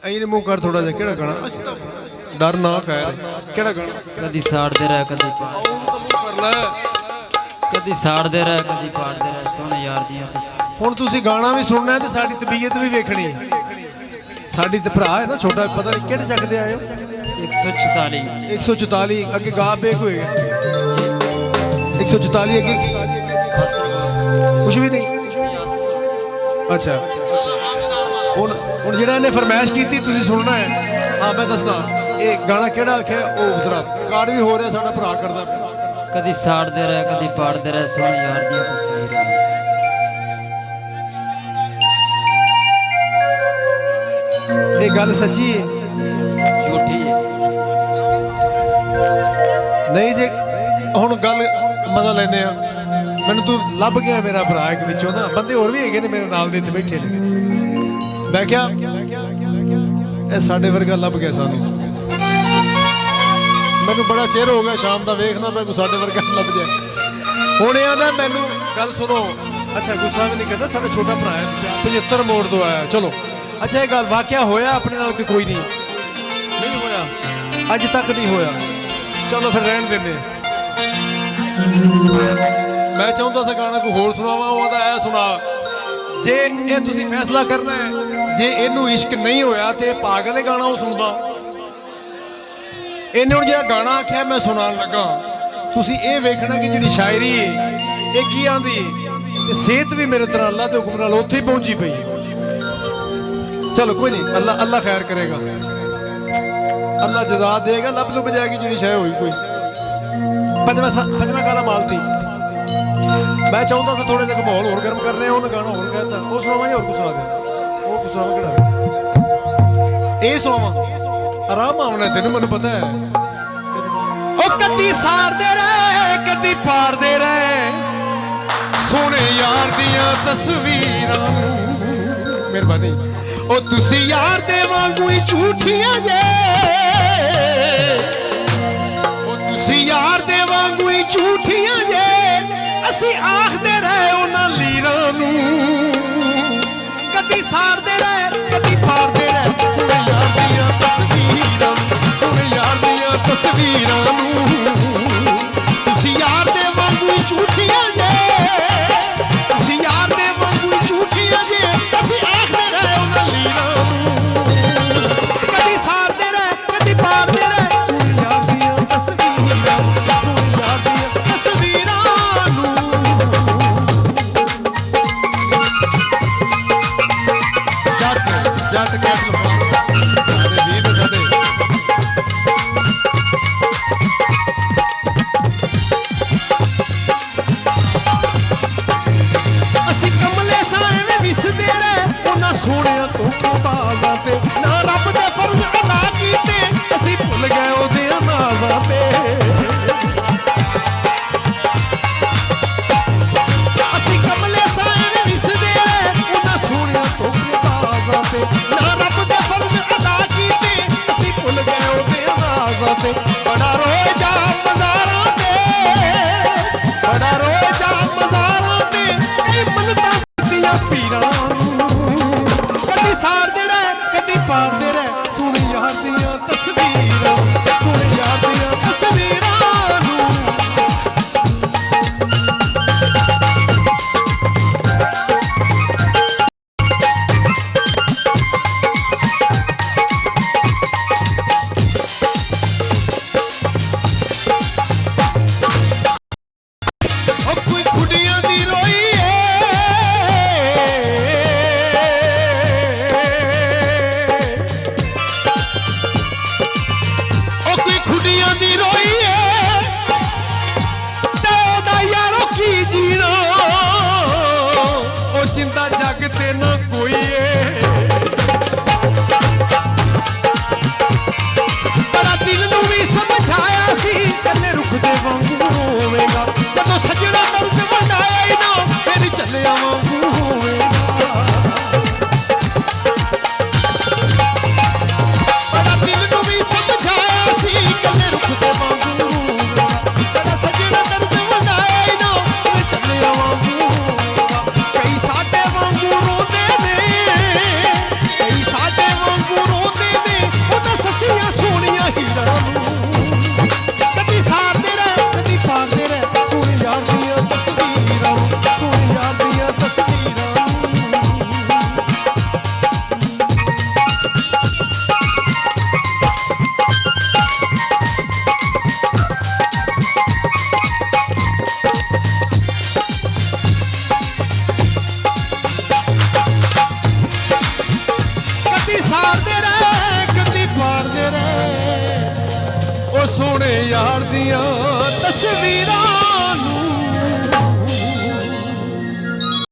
ऐ मुँह कर थोड़ा जा केड़ा गाना डर ना खैर केड़ा गाना कदी साड़दे रह कदी कर ले कदी साड़दे रह कदी पाड़दे रह सोने यार दियां तस्वीरां हुण तुसीं गाना भी सुनना है ते साडी तबीयत भी वेखणी साडी ते भरा है ना छोटा पता नहीं केड़े चकदे आए हो 144 अगे गा बेक होएगा 144 अगे कुछ भी नहीं अच्छा हुण जिहड़ा इहने फरमाइश कीती तुसीं सुनना है हाँ मैं दसना ये गाना केड़ा आख्या ओ उतरा रिकॉर्ड भी हो रहा साडा भरा करदा कदी साड़दे रह कदी पाड़दे रह सोने यार दियां तस्वीरां ये गल सच्ची है झूठी है नहीं जे हुण गल मजा लेने मैनू तू लभ गया मेरा भरा एक विचों ना बंदे होर भी हैगे ने मेरे नाल दे इत्थे बैठे ने मैं क्या ए साडे वर्गा लभ गया सानू मैनू बड़ा चेर हो गया शाम दा वेखना मैं कोई साडे वर्गा लभ जाए हुण आंदा मैनू गल सुनो अच्छा गुस्सा भी नहीं करदा साडा छोटा भरा है 75 मोड़ तो आया चलो अच्छा ये गल वाकया होया अपने नाल कि कोई नहीं होया अज तक नहीं होया चलो फिर रहन देने मैं चाहता सा गाना कोई होर सुनावा ओहदा ऐ सुना जे ये तुसी फैसला करना है जे इनू इश्क नहीं होया ते पागल है गाना वो सुनदा इन्हें हुण जिहड़ा गाना आख्या मैं सुनान लगा तुसी ये वेखना कि जिहड़ी शायरी है ये की आंदी ते सेहत भी मेरे तरह अल्लाह दे हुक्म नाल उत्थे ही पहुंची पई है चलो कोई नहीं अल्लाह अल्लाह खैर करेगा अल्लाह जज़ा देगा लब लुब जाएगी जिहड़ी शय होई कोई पंजवां काला मालती मैं चाहता था थोड़ा जिहा माहौल होर गर्म कर रहे हैं उन्हें गाना होर कहता वो सुनावा होर कुछ सुना दे वो कुछ सुनावा केड़ा ये सुनावा आराम आना तेन मैनू पता है ओ कदी साड़दे रहे कदी पाड़दे रहे सोने यार दियां तस्वीरां मेहरबानी ओ तुसी यार दे वांगू ही झूठियां जे ओ तुसी यार दे वांगू ही झूठियां जे असी आखदे रहे उन्हां लीरां नू कदी साड़दे रहे कदी पाड़दे रहे सोने यार दियां तस्वीरां सोने यार दियां तस्वीरां नू तुसी यार दे वांगू ही झूठियां जे तुसी यार दे वांगू ही झूठियां जे असी आखदे रहे उन्हां लीरां नू कदी साड़दे रहे कदी पाड़दे रहे सोने यार दियां तस्वीरां सोने यार दियां तस्वीरां नू जट कैट अरे वीर साडे असी कमले साए में विसदे रहे उन्हां सोहणियां तो बाज़ां ते ना रब दे फर्ज अदा कीते असी भुल गए ओहदे नाज़ां ते असी कमले साए में विसदे रहे उन्हां सोहणियां तो बाज़ां ते ना रब दे फर्ज अदा कीते असी भुल गए ओहदे नाज़ां ते बड़ा रोए जा मज़ारां ते बड़ा रोए जा मज़ारां ते ए मनतां कीतियां पीरां कदी साड़दे रहे कदी पाड़दे रहे सोने यार दियां तस्वीरां सोने यार दियां तस्वीरां नू कोई खुडियां दी रोई कोई खुडियां दी रोई ते ओदा यारो की जीना ओ जिंदा जग ते ना कोई है